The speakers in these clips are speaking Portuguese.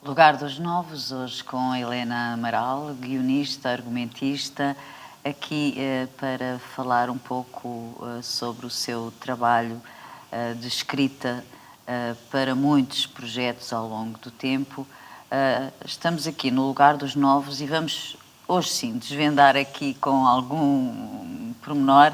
Lugar dos Novos, hoje com a Helena Amaral, guionista, argumentista, aqui para falar um pouco sobre o seu trabalho de escrita para muitos projetos ao longo do tempo. Estamos aqui no Lugar dos Novos e vamos, hoje sim, desvendar aqui com algum pormenor,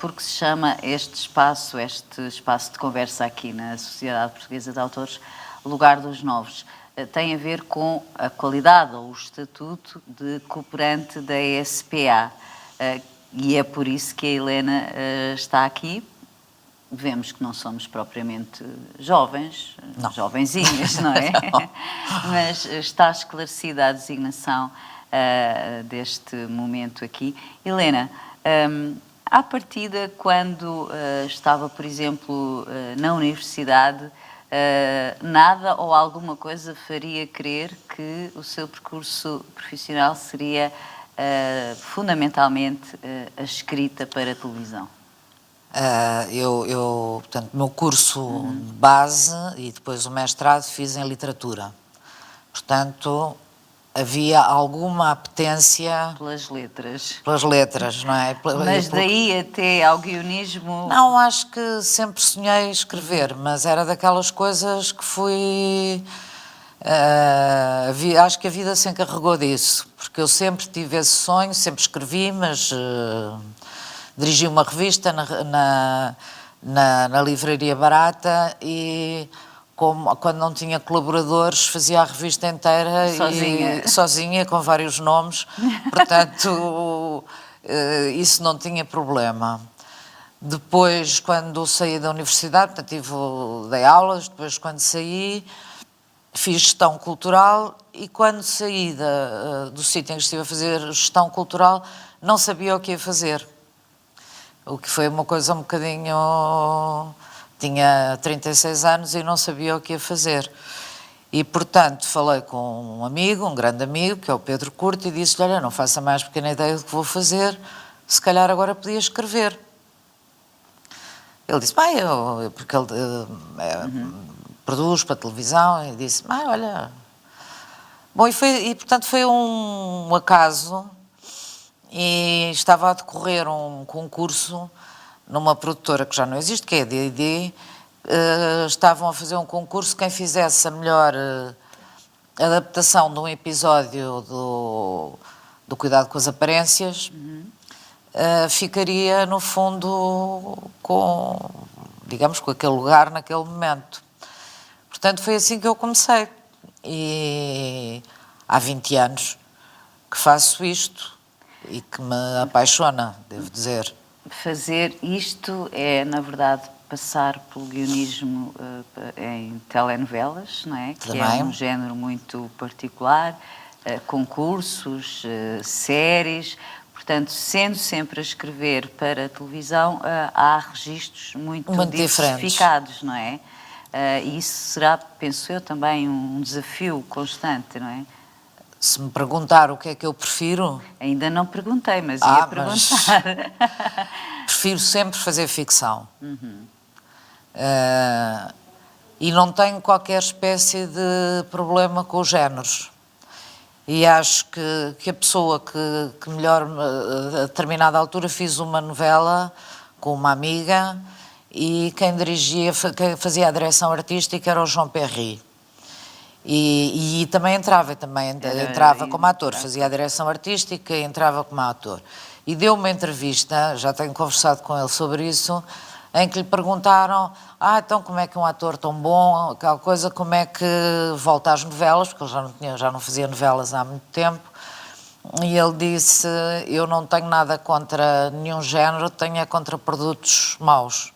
porque se chama este espaço de conversa aqui na Sociedade Portuguesa de Autores, Lugar dos Novos. Tem a ver com a qualidade ou o estatuto de cooperante da ESPA. E é por isso que a Helena está aqui. Vemos que não somos propriamente jovens, não. Jovenzinhas, não é? Não. Mas está esclarecida a designação deste momento aqui. Helena, à partida, quando estava, por exemplo, na universidade, nada ou alguma coisa faria crer que o seu percurso profissional seria fundamentalmente a escrita para a televisão? Portanto, o meu curso de base e depois o mestrado fiz em literatura. Portanto, havia alguma apetência... Pelas letras. Pelas letras, não é? Mas daí até ao guionismo... Não, acho que sempre sonhei escrever, mas era daquelas coisas que fui... acho que a vida se encarregou disso, porque eu sempre tive esse sonho, sempre escrevi, mas... dirigi uma revista na Livraria Barata e quando não tinha colaboradores fazia a revista inteira sozinha com vários nomes, portanto isso não tinha problema. Depois, quando saí da universidade, portanto, dei aulas, depois quando saí fiz gestão cultural e quando saí do sítio em que estive a fazer gestão cultural não sabia o que ia fazer. O que foi uma coisa um bocadinho... Tinha 36 anos e não sabia o que ia fazer. E, portanto, falei com um amigo, um grande amigo, que é o Pedro Curto, e disse-lhe, olha, não faça mais pequena ideia do que vou fazer, se calhar agora podia escrever. Ele disse, porque ele produz para televisão, e disse, olha... Bom, portanto, foi um acaso... E estava a decorrer um concurso numa produtora que já não existe, que é a D&D. Estavam a fazer um concurso, quem fizesse a melhor adaptação de um episódio do Cuidado com as Aparências, ficaria, no fundo, digamos, com aquele lugar naquele momento. Portanto, foi assim que eu comecei. E há 20 anos que faço isto. E que me apaixona, devo dizer. Fazer isto é, na verdade, passar pelo guionismo em telenovelas, não é? Também. Que é um género muito particular, concursos, séries. Portanto, sendo sempre a escrever para a televisão, há registros muito diversificados, não é? E isso será, penso eu, também um desafio constante, não é? Se me perguntar o que é que eu prefiro... Ainda não perguntei, mas ia perguntar. Prefiro sempre fazer ficção. E não tenho qualquer espécie de problema com os géneros. E acho que a pessoa que melhor, a determinada altura, fiz uma novela com uma amiga e quem fazia a direção artística era o João Perry. E também entrava como ator, fazia a direção artística e entrava como ator. E deu uma entrevista, já tenho conversado com ele sobre isso, em que lhe perguntaram, então como é que um ator tão bom, aquela coisa, como é que volta às novelas, porque ele já não fazia novelas há muito tempo, e ele disse, eu não tenho nada contra nenhum género, tenho contra produtos maus.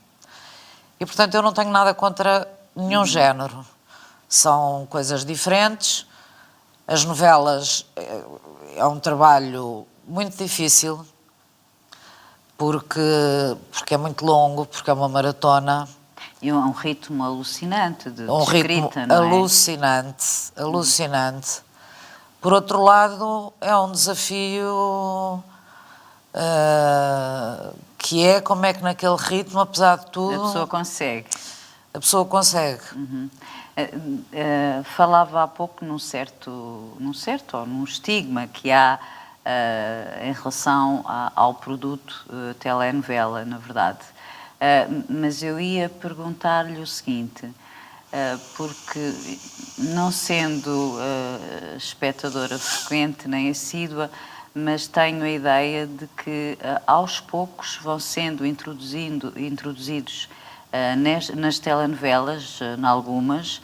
E portanto eu não tenho nada contra nenhum género. São coisas diferentes. As novelas é um trabalho muito difícil, porque é muito longo, porque é uma maratona. E é um ritmo alucinante de escrita, não é? Alucinante. Por outro lado, é um desafio que é como é que naquele ritmo, apesar de tudo... A pessoa consegue. A pessoa consegue. Falava há pouco num certo ou num estigma que há em relação ao produto telenovela, na verdade. Mas eu ia perguntar-lhe o seguinte, porque não sendo espectadora frequente nem assídua, mas tenho a ideia de que aos poucos vão sendo introduzidos nas telenovelas, em algumas,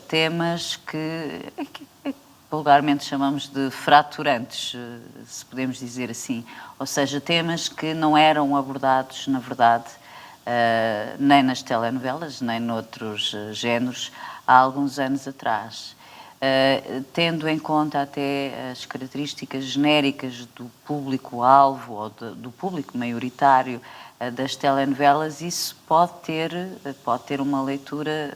temas que vulgarmente chamamos de fraturantes, se podemos dizer assim. Ou seja, temas que não eram abordados, na verdade, nem nas telenovelas, nem noutros géneros, há alguns anos atrás. Tendo em conta até as características genéricas do público-alvo ou do público maioritário das telenovelas, isso pode ter uma leitura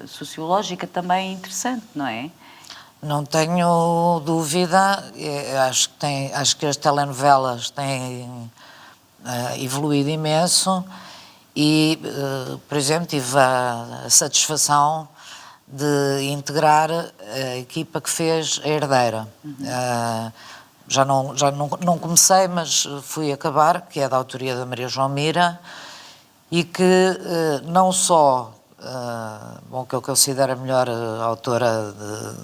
sociológica também interessante, não é? Não tenho dúvida, acho que as telenovelas têm evoluído imenso e, por exemplo, tive a satisfação de integrar a equipa que fez A Herdeira. Já não comecei, mas fui acabar, que é da autoria da Maria João Mira, e que não só, que eu considero a melhor autora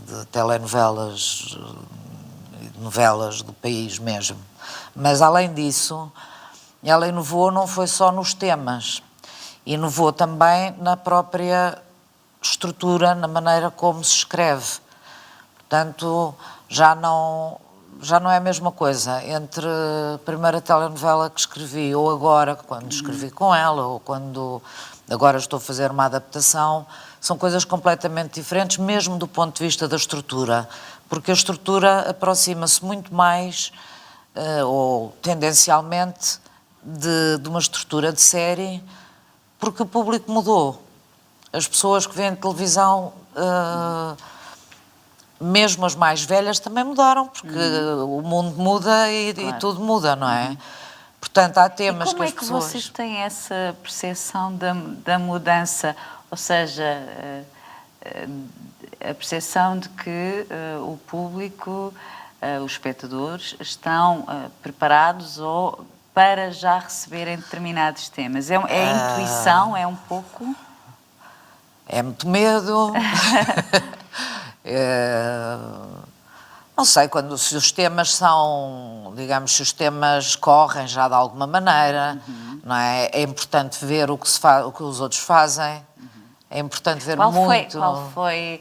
de telenovelas, novelas do país mesmo, mas além disso, ela inovou não foi só nos temas, inovou também na própria estrutura, na maneira como se escreve. Portanto, já não é a mesma coisa entre a primeira telenovela que escrevi ou agora, quando escrevi com ela, ou quando agora estou a fazer uma adaptação, são coisas completamente diferentes, mesmo do ponto de vista da estrutura, porque a estrutura aproxima-se muito mais, ou tendencialmente, de uma estrutura de série, porque o público mudou. As pessoas que veem televisão, mesmo as mais velhas, também mudaram, porque o mundo muda e tudo muda, não é? Portanto, há temas que as pessoas... E como é que vocês têm essa percepção da mudança? Ou seja, a percepção de que o público, os espectadores, estão preparados para já receberem determinados temas. É a intuição, é um pouco... É muito medo. Não sei, se os temas são, digamos, se os temas correm já de alguma maneira, não é? É importante ver o que os outros fazem, é importante ver muito... Qual foi,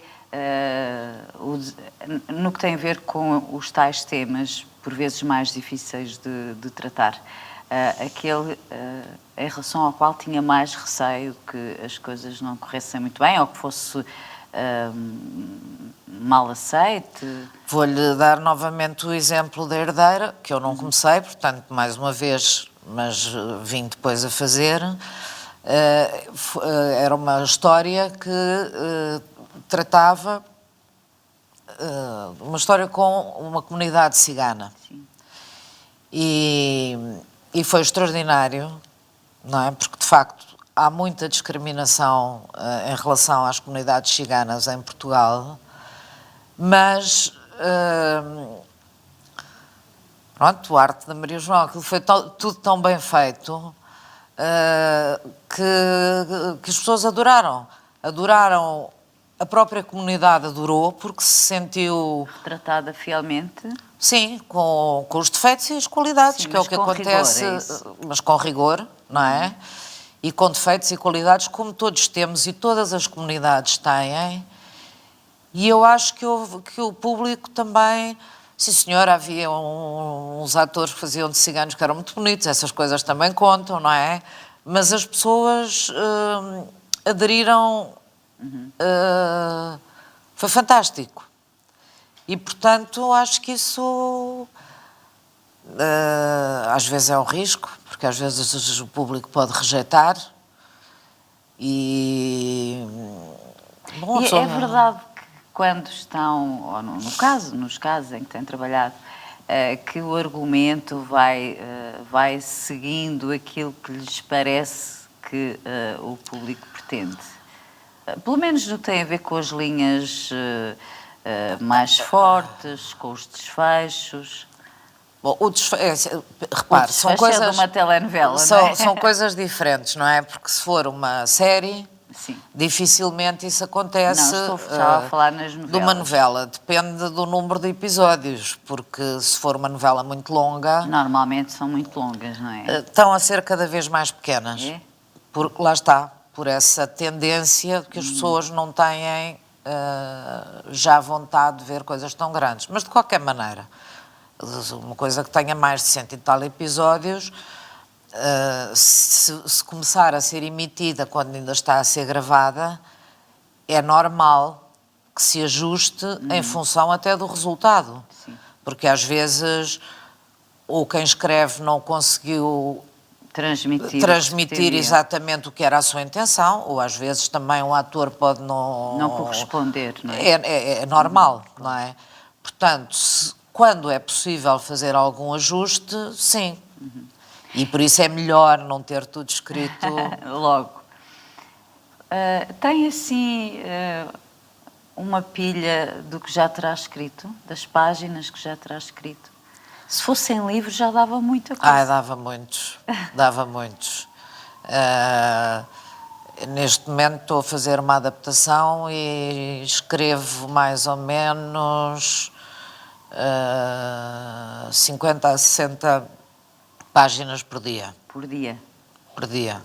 no que tem a ver com os tais temas, por vezes mais difíceis de tratar, aquele em relação ao qual tinha mais receio que as coisas não corressem muito bem ou que fosse mal aceite? Vou-lhe dar novamente o exemplo da Herdeira, que eu não comecei, portanto, mais uma vez, mas vim depois a fazer. Era uma história que tratava uma história com uma comunidade cigana. Sim. E foi extraordinário, não é? Porque, de facto, há muita discriminação em relação às comunidades ciganas em Portugal, mas, pronto, a arte da Maria João, aquilo foi tudo tão bem feito que as pessoas adoraram. Adoraram, a própria comunidade adorou, porque se sentiu... Retratada fielmente? Sim, com os defeitos e as qualidades, Sim, que é o que acontece, mas com rigor, não é? E com defeitos e qualidades, como todos temos e todas as comunidades têm. E eu acho que o público também... Sim, senhor, havia uns atores que faziam de ciganos que eram muito bonitos, essas coisas também contam, não é? Mas as pessoas aderiram... foi fantástico. E, portanto, acho que isso às vezes é um risco, porque às vezes o público pode rejeitar e... Bom, é verdade que quando estão, ou nos casos em que têm trabalhado, que o argumento vai seguindo aquilo que lhes parece que o público pretende? Pelo menos no que tem a ver com as linhas mais fortes, com os desfechos. Bom, repare, são É coisas... de uma telenovela, são, não é? são coisas diferentes, não é? Porque se for uma série, Sim. dificilmente isso acontece. Não, estava a falar nas novelas. De uma novela, depende do número de episódios, porque se for uma novela muito longa... Normalmente são muito longas, não é? Estão a ser cada vez mais pequenas. É? Porque lá está, por essa tendência que as pessoas não têm já vontade de ver coisas tão grandes. Mas de qualquer maneira, uma coisa que tenha mais de 100 e tal episódios, se começar a ser emitida quando ainda está a ser gravada, é normal que se ajuste em função até do resultado. Sim. Porque às vezes ou quem escreve não conseguiu transmitir exatamente o que era a sua intenção, ou às vezes também um ator pode não corresponder, não é? É normal, não é? Portanto, quando é possível fazer algum ajuste, sim. E por isso é melhor não ter tudo escrito logo. Tem assim uma pilha do que já terá escrito, das páginas que já terá escrito? Se fossem livros já dava muita coisa. Dava muitos. Neste momento estou a fazer uma adaptação e escrevo mais ou menos 50 a 60 páginas por dia. Por dia? Por dia.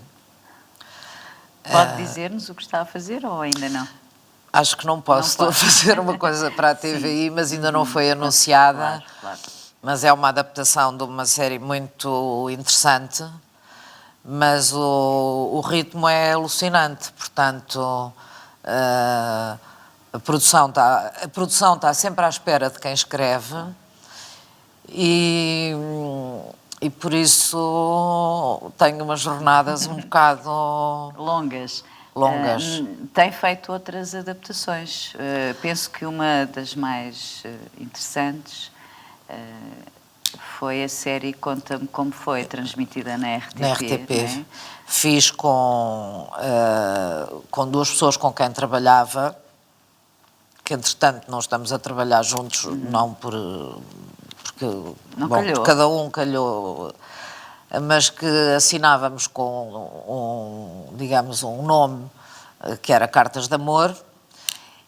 Pode dizer-nos o que está a fazer ou ainda não? Acho que não posso. Estou a fazer uma coisa para a TVI, mas ainda não foi anunciada. Claro. Mas é uma adaptação de uma série muito interessante, mas o ritmo é alucinante, portanto a produção está sempre à espera de quem escreve e por isso tenho umas jornadas um bocado longas. Tem feito outras adaptações. Penso que uma das mais interessantes foi a série Conta-me Como Foi, transmitida na RTP. Na RTP. Não é? Fiz com duas pessoas com quem trabalhava, que entretanto não estamos a trabalhar juntos, não porque não calhou. cada um calhou, mas que assinávamos com digamos um nome que era Cartas de Amor.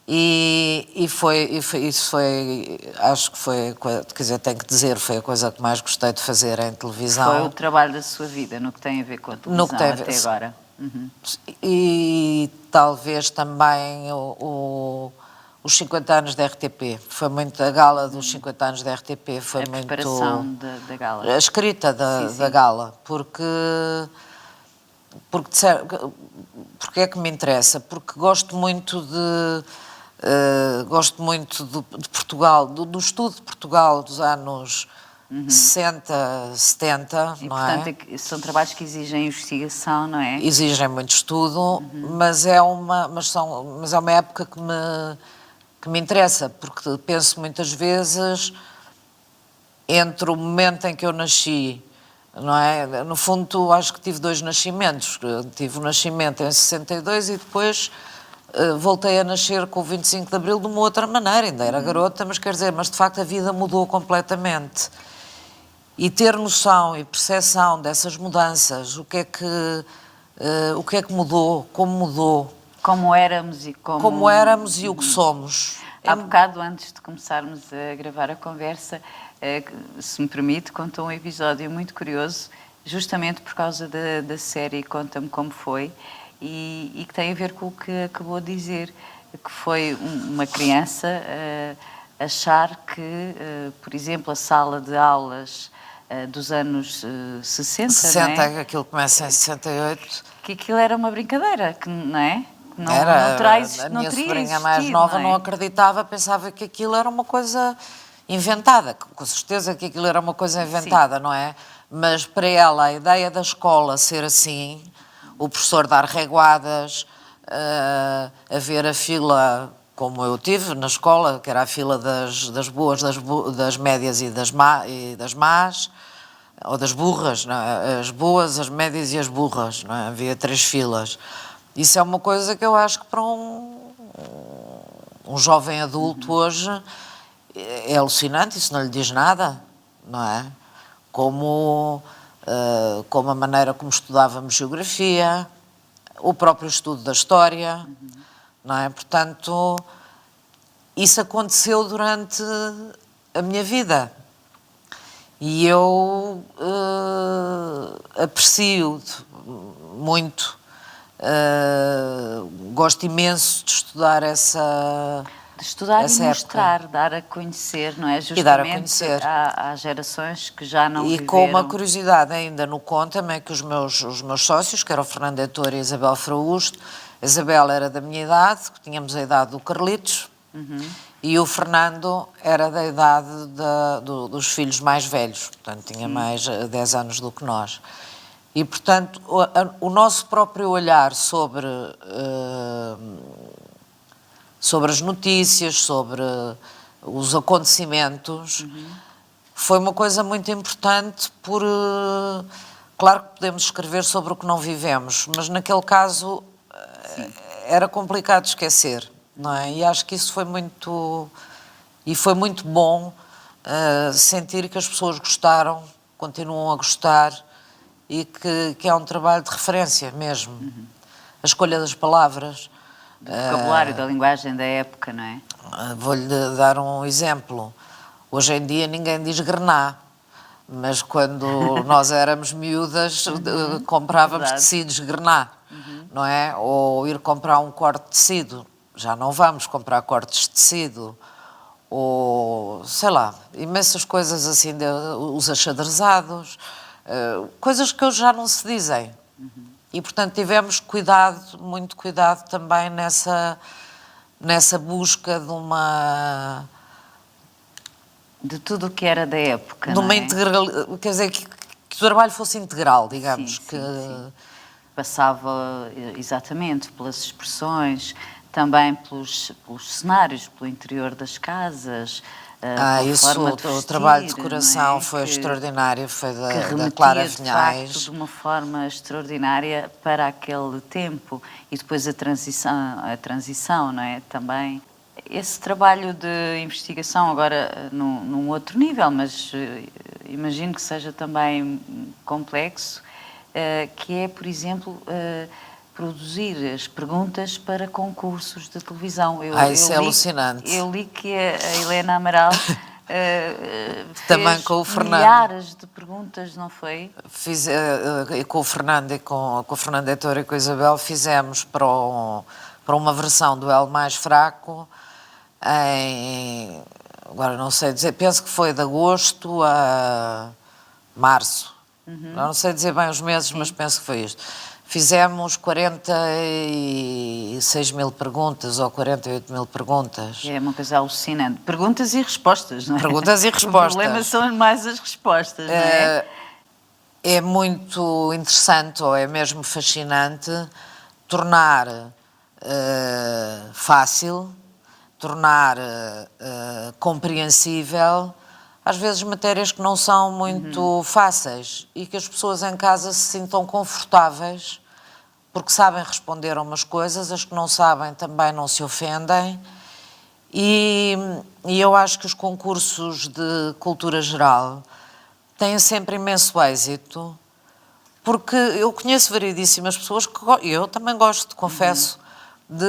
Isso foi, acho que foi, quer dizer, tenho que dizer, foi a coisa que mais gostei de fazer em televisão. Foi o trabalho da sua vida, no que tem a ver com a televisão até agora. E talvez também os 50 anos da RTP, foi muito a gala dos 50 anos da RTP, foi a muito... preparação da gala. A escrita da gala, porque é que me interessa, porque gosto muito de Portugal, do estudo de Portugal dos anos 60, 70, e, não portanto, é? São trabalhos que exigem investigação, não é? Exigem muito estudo, mas é uma época que me interessa, porque penso muitas vezes entre o momento em que eu nasci, não é? No fundo, acho que tive dois nascimentos. Tive o nascimento em 62 e depois voltei a nascer com o 25 de Abril de uma outra maneira. Ainda era garota, mas quer dizer, mas de facto a vida mudou completamente. E ter noção e percepção dessas mudanças, o que é que mudou, como mudou. Como éramos e como éramos e o que somos. Há bocado, antes de começarmos a gravar a conversa, se me permite, contou um episódio muito curioso, justamente por causa da série Conta-me Como Foi, e que tem a ver com o que acabou de dizer, que foi uma criança achar que, por exemplo, a sala de aulas dos anos 60, 60, não é? Aquilo começa em 68. Que aquilo era uma brincadeira, que, não é? Não a minha sobrinha mais nova não acreditava, pensava que aquilo era uma coisa inventada, com certeza que aquilo era uma coisa inventada, não é? Mas para ela a ideia da escola ser assim, o professor dar reguadas, a ver a fila, como eu tive na escola, que era a fila das boas, das médias e das más, ou das burras, não é? As boas, as médias e as burras, não é? Havia 3 filas. Isso é uma coisa que eu acho que para um jovem adulto hoje é alucinante, isso não lhe diz nada, não é? Como a maneira como estudávamos geografia, o próprio estudo da história, não é? Portanto, isso aconteceu durante a minha vida. E eu aprecio muito, gosto imenso de estudar essa De estudar e época. mostrar, dar a conhecer, não é? Justamente E dar a conhecer. Às gerações que já não E viveram. com uma curiosidade ainda no conta-me é que os meus sócios, que eram o Fernando Heitor e a Isabel Frausto, a Isabel era da minha idade, que tínhamos a idade do Carlitos, e o Fernando era da idade dos filhos mais velhos, portanto tinha mais 10 anos do que nós. E, portanto, o nosso próprio olhar sobre as notícias, sobre os acontecimentos, foi uma coisa muito importante claro que podemos escrever sobre o que não vivemos, mas naquele caso era complicado esquecer, não é? E acho que isso foi muito bom sentir que as pessoas gostaram, continuam a gostar e que é um trabalho de referência mesmo. A escolha das palavras. Do vocabulário, da linguagem da época, não é? Vou-lhe dar um exemplo. Hoje em dia ninguém diz grená, mas quando nós éramos miúdas comprávamos Verdade. tecidos grená, não é? Ou ir comprar um corte de tecido. Já não vamos comprar cortes de tecido. Ou, sei lá, imensas coisas assim, os achadrezados, coisas que hoje já não se dizem. E, portanto, tivemos cuidado, muito cuidado também nessa busca de tudo o que era da época, de não uma é? integral, quer dizer, que o trabalho fosse integral, digamos. Sim. Passava exatamente pelas expressões, também pelos cenários, pelo interior das casas, pela isso, forma de o vestir, trabalho de decoração não é? foi extraordinário, foi Que da remetia, Clara de Vinhais. facto, de uma forma extraordinária para aquele tempo. E depois a transição, não é? Também. Esse trabalho de investigação, agora num outro nível, mas imagino que seja também complexo, que é, por exemplo, produzir as perguntas para concursos de televisão. Isso é alucinante. Eu li que a Helena Amaral Também fez com o Fernando. milhares de perguntas, não foi? Fiz, com o Fernando e com o Fernando Heitor e com a Isabel fizemos para uma versão do El Mais Fraco agora não sei dizer, penso que foi de agosto a março. Não sei dizer bem os meses, mas penso que foi isto. Fizemos 46 mil perguntas ou 48 mil perguntas. É uma coisa alucinante. Perguntas e respostas, não é? Perguntas e respostas. O problema são mais as respostas, não é? É muito interessante, ou é mesmo fascinante, tornar fácil, tornar compreensível, às vezes matérias que não são muito fáceis e que as pessoas em casa se sintam confortáveis porque sabem responder a umas coisas, as que não sabem também não se ofendem. E eu acho que os concursos de cultura geral têm sempre imenso êxito, porque eu conheço variedíssimas pessoas que eu também gosto, confesso, de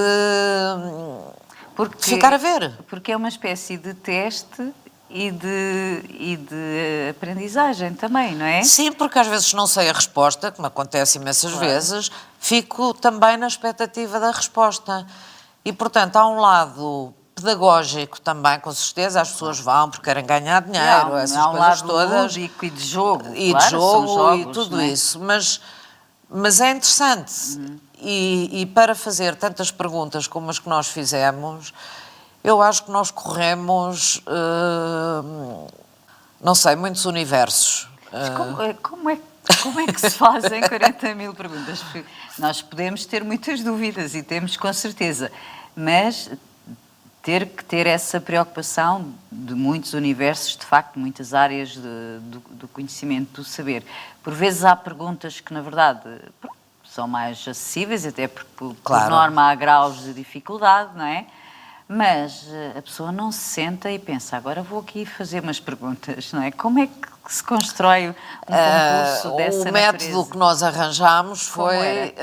ficar a ver. Porque é uma espécie de teste e de aprendizagem também, não é? Sim, porque às vezes não sei a resposta, que me acontece imensas vezes, fico também na expectativa da resposta. E, portanto, há um lado pedagógico também, com certeza, as pessoas vão porque querem ganhar dinheiro, essas há um coisas lado todas. lúdico e de jogo, E claro, de jogo são jogos, e tudo não é? isso. Mas é interessante. E para fazer tantas perguntas como as que nós fizemos, eu acho que nós corremos, não sei, muitos universos. Mas como é que se fazem 40 mil perguntas? Porque nós podemos ter muitas dúvidas e temos com certeza, mas ter que ter essa preocupação de muitos universos, de facto, muitas áreas do conhecimento, do saber. Por vezes há perguntas que, na verdade, são mais acessíveis, até porque por Claro. norma há graus de dificuldade, não é? Mas a pessoa não se senta e pensa, agora vou aqui fazer umas perguntas, não é? Como é que se constrói um concurso dessa O natureza? método que nós arranjámos Como foi,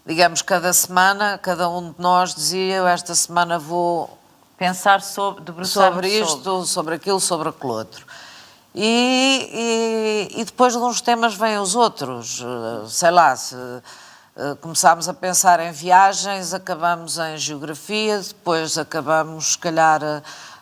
digamos, cada semana, cada um de nós dizia, eu esta semana vou Pensar debruçar-me sobre isto, sobre aquilo, sobre aquele outro. E depois de uns temas vêm os outros. Sei lá, se começámos a pensar em viagens, acabamos em geografia, depois acabamos, se calhar,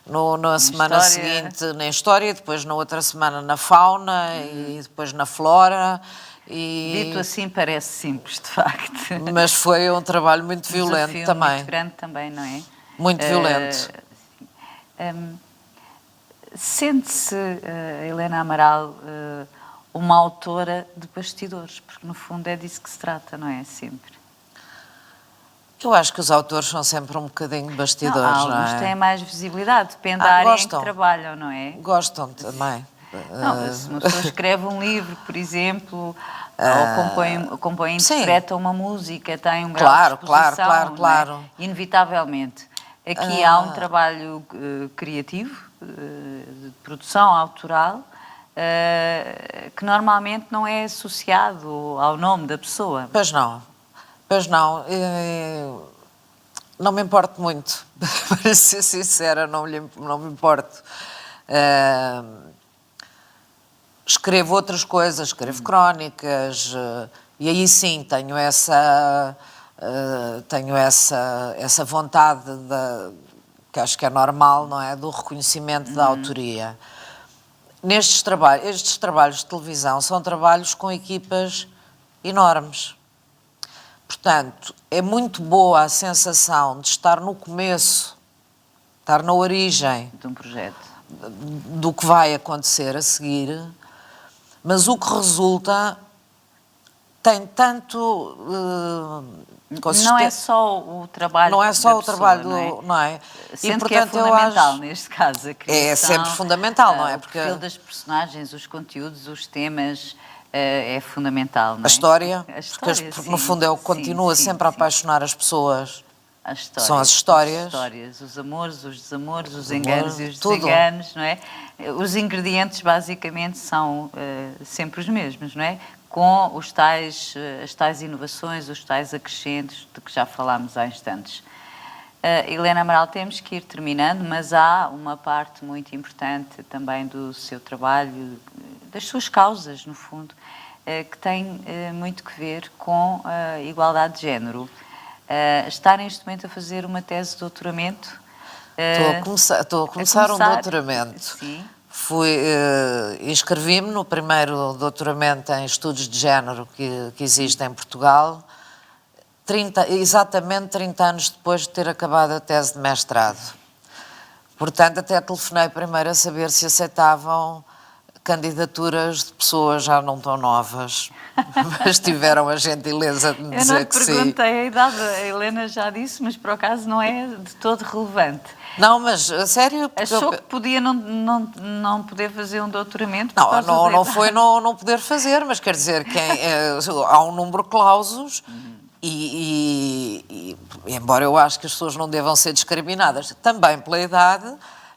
na semana história. seguinte na história, depois na outra semana na fauna e depois na flora. Dito assim parece simples, de facto. Mas foi um trabalho muito Um violento desafio também. muito grande também, não é? Muito violento. Sente-se, Helena Amaral, uma autora de bastidores, porque no fundo é disso que se trata, não é? Sempre. Eu acho que os autores são sempre um bocadinho bastidores, não alguns é? têm mais visibilidade, depende da área em gostam. que trabalham, não é? Gostam também. Não, se uma pessoa escreve um livro, por exemplo, ou compõe interpreta uma música, tem um grau de exposição, claro. não é? Inevitavelmente. Aqui há um trabalho criativo, de produção autoral, que normalmente não é associado ao nome da pessoa. Pois não. Não me importo muito, para ser sincera, não me importo. Escrevo outras coisas, escrevo crónicas, e aí sim tenho essa vontade, que acho que é normal, não é? Do reconhecimento da autoria. Estes trabalhos de televisão são trabalhos com equipas enormes. Portanto, é muito boa a sensação de estar no começo, estar na origem De um projeto. do que vai acontecer a seguir, mas o que resulta tem tanto... Não é só o trabalho não é só da o trabalho, pessoa, não é? Sendo E, portanto, que é fundamental neste caso a criação. É sempre fundamental, não é? O perfil das personagens, os conteúdos, os temas, é fundamental, não é? A história, história, porque sim, no fundo é o que continua sempre a apaixonar as pessoas. São as histórias. Os amores, os desamores, os enganos e os tudo. desenganos, não é? Os ingredientes basicamente são sempre os mesmos, não é? Com as tais inovações, os tais acrescentos de que já falámos há instantes. Helena Amaral, temos que ir terminando, mas há uma parte muito importante também do seu trabalho, das suas causas, no fundo, que tem muito que ver com a igualdade de género. Está neste momento a fazer uma tese de doutoramento? Estou a começar um doutoramento. Sim. Inscrevi-me no primeiro doutoramento em estudos de género que existe em Portugal, exatamente 30 anos depois de ter acabado a tese de mestrado. Portanto, até telefonei primeiro a saber se aceitavam candidaturas de pessoas já não tão novas, mas tiveram a gentileza de me dizer que sim. Eu não te perguntei a idade, a Helena já disse, mas por acaso não é de todo relevante. Não, mas a sério... Achou que podia não poder fazer um doutoramento? Não foi não poder fazer, mas quer dizer que há um número de clausos e embora eu acho que as pessoas não devam ser discriminadas, também pela idade,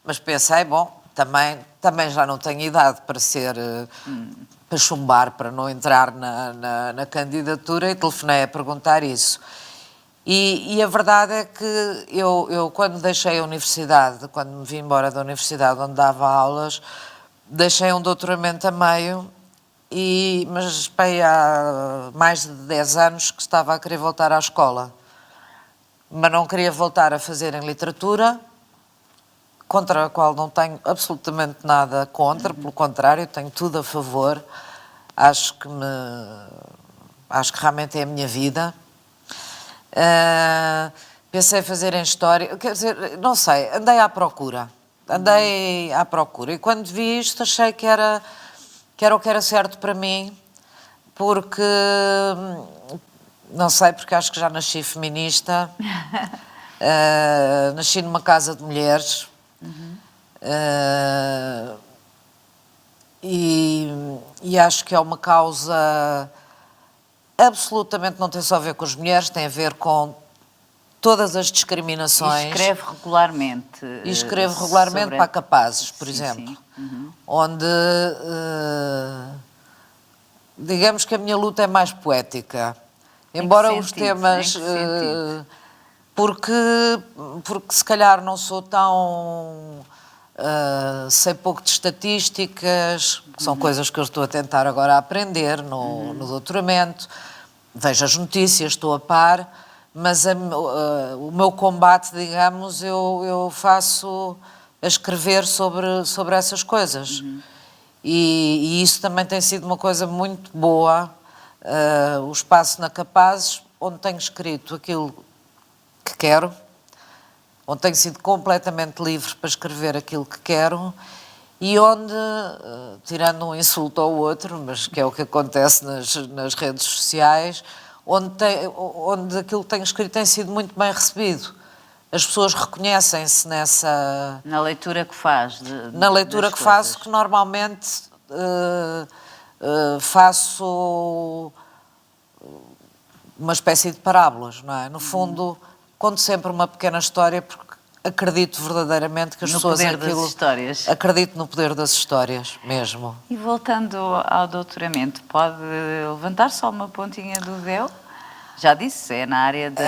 mas pensei, bom, também já não tenho idade para ser... para chumbar, para não entrar na candidatura, e telefonei a perguntar isso. E a verdade é que eu quando deixei a universidade, quando me vim embora da universidade onde dava aulas, deixei um doutoramento a meio, mas há mais de 10 anos que estava a querer voltar à escola. Mas não queria voltar a fazer em literatura, contra a qual não tenho absolutamente nada contra, pelo contrário, tenho tudo a favor. Acho que realmente é a minha vida. Pensei em fazer em história, quer dizer, não sei, andei à procura, e quando vi isto achei que era o que era certo para mim, porque, não sei, porque acho que já nasci feminista, nasci numa casa de mulheres, e acho que é uma causa absolutamente não tem só a ver com as mulheres, tem a ver com todas as discriminações. E escreve regularmente. E escrevo regularmente para Capazes, por exemplo, sim. Uhum. onde digamos que a minha luta é mais poética. Embora os temas... porque se calhar não sou tão... sei pouco de estatísticas, que são coisas que eu estou a tentar agora aprender no doutoramento. Vejo as notícias, estou a par, mas o meu combate, digamos, eu faço a escrever sobre essas coisas. E isso também tem sido uma coisa muito boa, o espaço na Capazes, onde tenho escrito aquilo que quero, onde tenho sido completamente livre para escrever aquilo que quero e onde, tirando um insulto ao outro, mas que é o que acontece nas redes sociais, onde aquilo que tenho escrito tem sido muito bem recebido. As pessoas reconhecem-se nessa... Na leitura que faz. Na leitura que faço, que normalmente faço uma espécie de parábolas, não é? No fundo, conto sempre uma pequena história porque acredito verdadeiramente que as pessoas... No poder das histórias. Acredito no poder das histórias, mesmo. E voltando ao doutoramento, pode levantar só uma pontinha do véu? Já disse, é na área da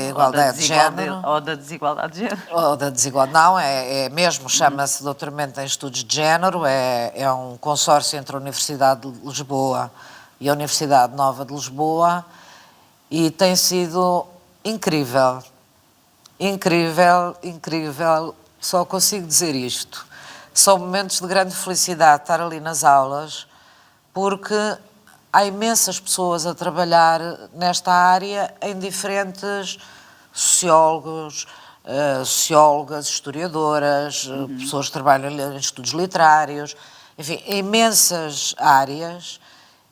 igualdade de género, ou da desigualdade de género. Ou da desigualdade, não, é mesmo, chama-se Doutoramento em Estudos de Género, é um consórcio entre a Universidade de Lisboa e a Universidade Nova de Lisboa e tem sido incrível, incrível, incrível, só consigo dizer isto. São momentos de grande felicidade estar ali nas aulas, porque há imensas pessoas a trabalhar nesta área em diferentes sociólogos, sociólogas, historiadoras, pessoas que trabalham em estudos literários, enfim, imensas áreas.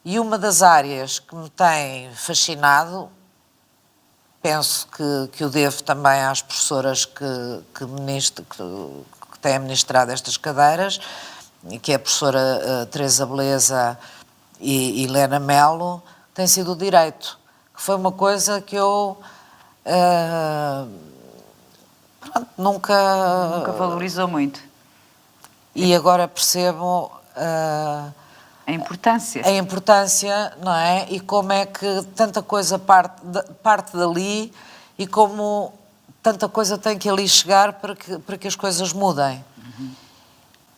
E uma das áreas que me tem fascinado, penso que o devo também às professoras que têm ministrado estas cadeiras, que é a professora Teresa Beleza e Helena Melo, tem sido o direito, que foi uma coisa que eu nunca valorizou muito. E agora percebo a importância, não é? E como é que tanta coisa parte dali e como tanta coisa tem que ali chegar para que as coisas mudem.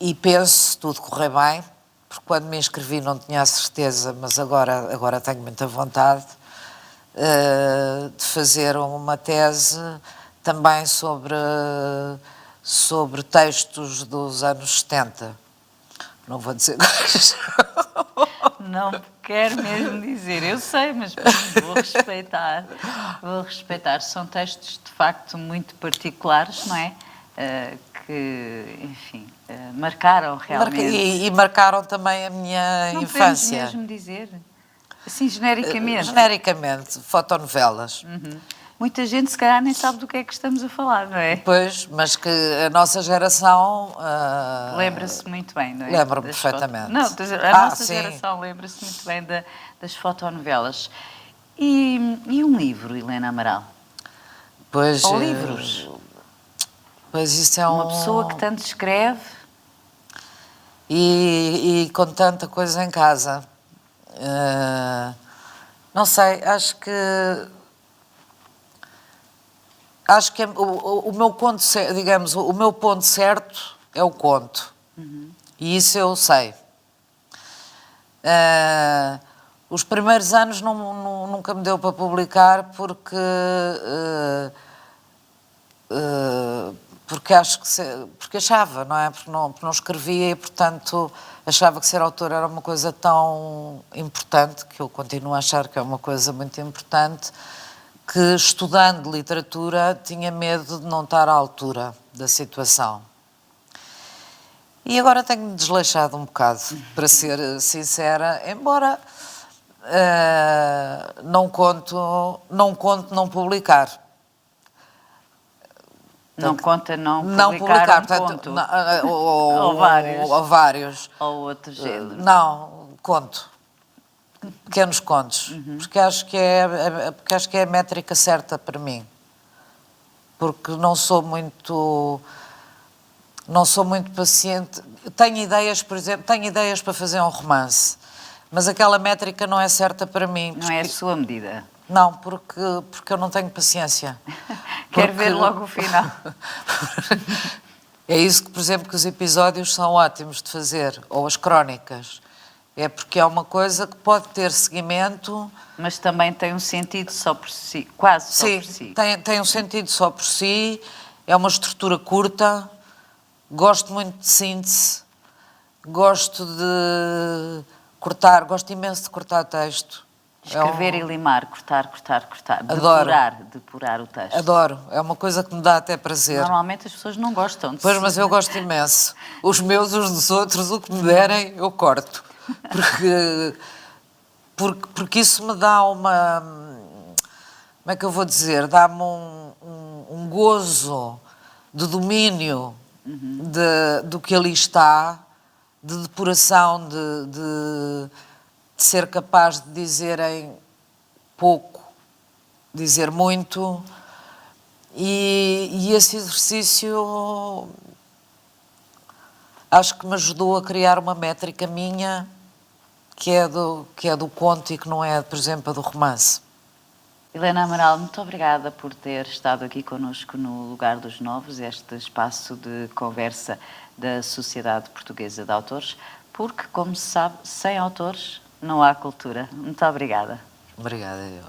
E penso, se tudo correr bem, porque quando me inscrevi não tinha a certeza, mas agora tenho muita vontade de fazer uma tese também sobre textos dos anos 70. Não vou dizer coisas. Não quero mesmo dizer, eu sei, mas vou respeitar. São textos de facto muito particulares, não é? Que, enfim, marcaram realmente. E marcaram também a minha infância. Não podemos mesmo dizer, assim, genericamente. Genericamente, fotonovelas. Muita gente, se calhar, nem sabe do que é que estamos a falar, não é? Pois, mas que a nossa geração... lembra-se muito bem, não é? Lembro-me perfeitamente. Não, a nossa geração lembra-se muito bem das fotonovelas. E um livro, Helena Amaral? Pois... Ou livros? Pois isso é uma pessoa que tanto escreve. E com tanta coisa em casa. Não sei, acho que o meu ponto, digamos, o meu ponto certo é o conto. E isso eu sei. Os primeiros anos nunca me deu para publicar porque achava, não é? Porque não escrevia e, portanto, achava que ser autor era uma coisa tão importante, que eu continuo a achar que é uma coisa muito importante, que estudando literatura tinha medo de não estar à altura da situação. E agora tenho-me desleixado um bocado, para ser sincera, embora não conto não publicar. Não conta não publicar um conto. Ou vários. Ou outro género. Não, conto. pequenos contos, porque acho que é a métrica certa para mim. Porque não sou muito paciente. Tenho ideias, por exemplo, para fazer um romance, mas aquela métrica não é certa para mim. Não é a sua medida. Não, porque eu não tenho paciência. Quero ver logo o final. É isso que, por exemplo, que os episódios são ótimos de fazer, ou as crónicas. É porque é uma coisa que pode ter seguimento. Mas também tem um sentido só por si, quase só por si. Sim, tem um sentido só por si, é uma estrutura curta, gosto muito de síntese, gosto imenso de cortar texto. Escrever e limar, cortar. Adoro. Depurar o texto. Adoro, é uma coisa que me dá até prazer. Normalmente as pessoas não gostam de Pois, mas eu gosto imenso. Os meus, os dos outros, o que me derem, eu corto. Porque isso me dá uma... Como é que eu vou dizer? Dá-me um gozo de domínio do que ali está, de depuração, de ser capaz de dizer em pouco, dizer muito. E esse exercício acho que me ajudou a criar uma métrica minha que é do conto e que não é, por exemplo, a do romance. Helena Amaral, muito obrigada por ter estado aqui connosco no Lugar dos Novos, este espaço de conversa da Sociedade Portuguesa de Autores, porque, como se sabe, sem autores não há cultura. Muito obrigada. Obrigada, eu.